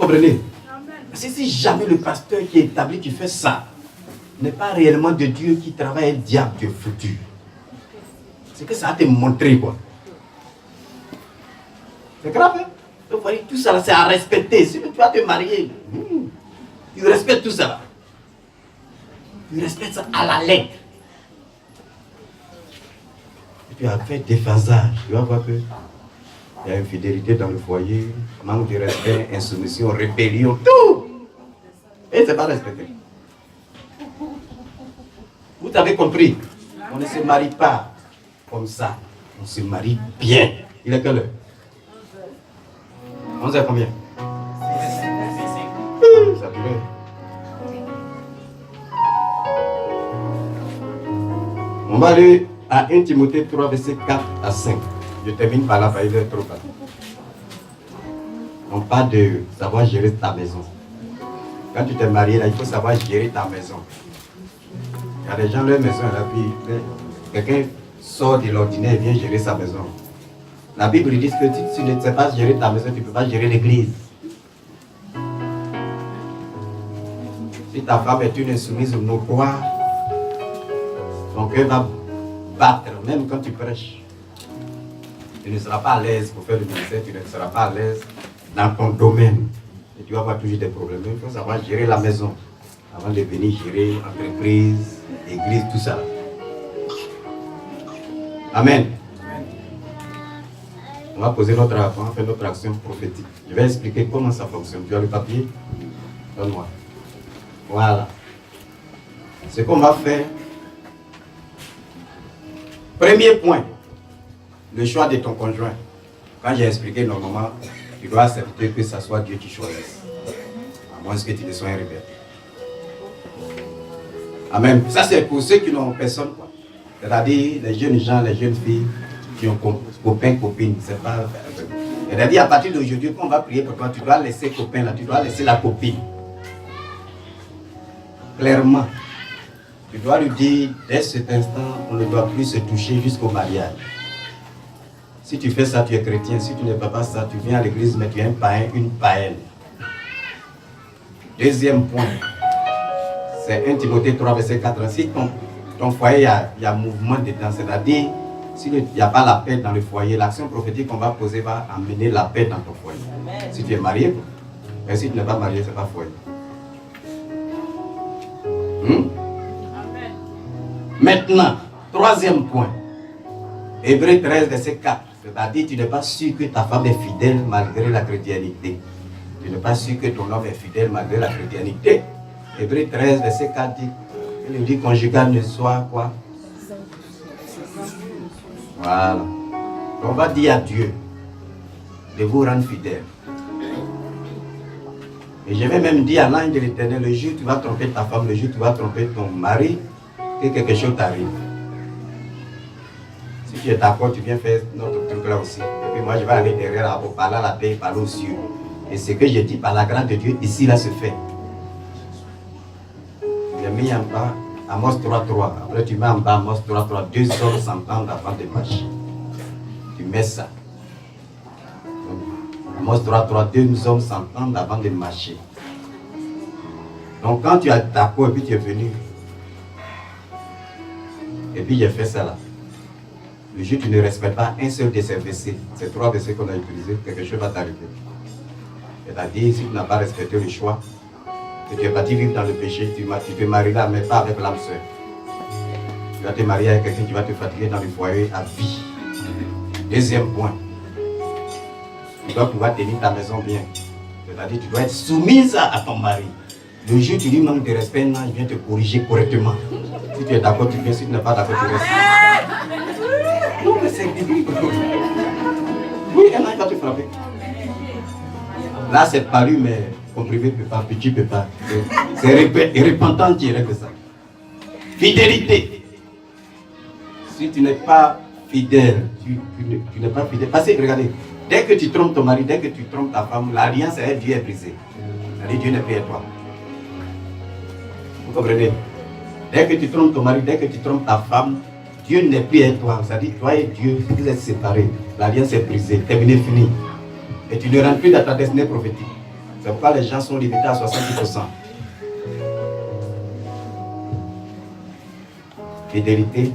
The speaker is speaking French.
comprenez? Si jamais le pasteur qui est établi, qui fait ça, n'est pas réellement de Dieu qui travaille, le diable, tu es foutu. C'est que ça va te montrer, quoi. C'est grave, hein? Donc, voyez, tout ça, c'est à respecter. Si tu vas te marier, tu respectes tout ça. Tu respectes ça à la lettre. Et tu as fait déphasage. Tu vas voir que il y a infidélité dans le foyer, manque de respect, insoumission, rébellion, tout. Et c'est pas respecté. Vous avez compris? On ne se marie pas comme ça. On se marie bien. Il est quelle heure? 11h combien? Ça durait. On va aller à 1 Timothée 3, verset 4 à 5. Je termine par là, il est trop bas. On parle de savoir gérer ta maison. Quand tu t'es marié, là, il faut savoir gérer ta maison. Il y a des gens, leur maison, là, puis quelqu'un sort de l'ordinaire et vient gérer sa maison. La Bible dit que si tu ne sais pas gérer ta maison, tu ne peux pas gérer l'église. Si ta femme est une insoumise notoire, ton cœur va battre, même quand tu prêches. Tu ne seras pas à l'aise pour faire le ministère, tu ne seras pas à l'aise dans ton domaine. Et tu vas avoir toujours des problèmes. Il faut savoir gérer la maison avant de venir gérer entreprise, église, tout ça. Amen. On va poser on va faire notre action prophétique. Je vais expliquer comment ça fonctionne. Tu as le papier? Donne-moi. Voilà. Ce qu'on va faire. Premier point. Le choix de ton conjoint. Quand j'ai expliqué normalement, tu dois accepter que ce soit Dieu qui choisisse. À moins que tu ne sois un rebelle. Amen. Ça c'est pour ceux qui n'ont personne. C'est-à-dire les jeunes gens, les jeunes filles qui ont copains, copines. C'est pas. C'est-à-dire à partir d'aujourd'hui, quand on va prier pour toi, tu dois laisser copain là, tu dois laisser la copine. Clairement. Tu dois lui dire, dès cet instant, on ne doit plus se toucher jusqu'au mariage. Si tu fais ça, tu es chrétien. Si tu ne fais pas ça, tu viens à l'église, mais tu es un païen, une païenne. Deuxième point, c'est 1 Timothée 3, verset 4. Si ton foyer, il y a mouvement dedans, c'est-à-dire, s'il n'y a pas la paix dans le foyer, l'action prophétique qu'on va poser va amener la paix dans ton foyer. Amen. Si tu es marié, mais si tu n'es pas marié, ce n'est pas foyer. Amen. Maintenant, troisième point. Hébreux 13, verset 4. C'est-à-dire, tu n'es pas sûr que ta femme est fidèle malgré la chrétienté. Tu n'es pas sûr que ton homme est fidèle malgré la chrétienté. Hébreux 13, verset 4 dit, le dit conjugal ne soit quoi? Voilà. On va dire à Dieu de vous rendre fidèle. Et je vais même dire à l'ange de l'Éternel, le jour où tu vas tromper ta femme, le jour où tu vas tromper ton mari, que quelque chose t'arrive. Si tu es d'accord, tu viens faire notre truc là aussi. Et puis moi, je vais aller derrière là pour parler à la paix, parler aux cieux. Et ce que je dis par la grâce de Dieu, ici, là, se fait. J'ai mis en bas Amos 3.3. Après, tu mets en bas Amos 3.3. 2 hommes s'entendent avant de marcher. Tu mets ça. Amos 3.3. 2 hommes s'entendent avant de marcher. Donc, quand tu as d'accord et puis tu es venu, et puis j'ai fait ça là. Le jour où tu ne respectes pas un seul de ces versets, ces 3 versets qu'on a utilisés, quelque chose va t'arriver. C'est-à-dire, si tu n'as pas respecté le choix, que tu es parti vivre dans le péché, tu te maries là, mais pas avec l'âme sœur. Tu vas te marier avec quelqu'un qui va te fatiguer dans le foyer à vie. Deuxième point, tu dois pouvoir tenir ta maison bien. C'est-à-dire, tu dois être soumise à ton mari. Le jour où tu lui manques de respect, il vient te corriger correctement. Si tu es d'accord, tu viens. Si tu n'es pas d'accord, tu restes. Non, mais c'est biblique. Oui, il va te frapper. Là, c'est paru, mais comprimé ne peut pas, petit ne peut pas. C'est repentant direct que ça. Fidélité. Si tu n'es pas fidèle, tu n'es pas fidèle. Parce que, regardez, dès que tu trompes ton mari, dès que tu trompes ta femme, l'alliance avec Dieu est brisée. C'est-à-dire Dieu n'est plus avec toi. Vous comprenez? Dès que tu trompes ton mari, dès que tu trompes ta femme, Dieu n'est plus avec toi. C'est-à-dire toi et Dieu, vous êtes séparés. L'alliance est brisée, terminée, finie. Et tu ne rentres plus dans ta destinée prophétique. C'est pourquoi les gens sont limités à 70%. Fidélité.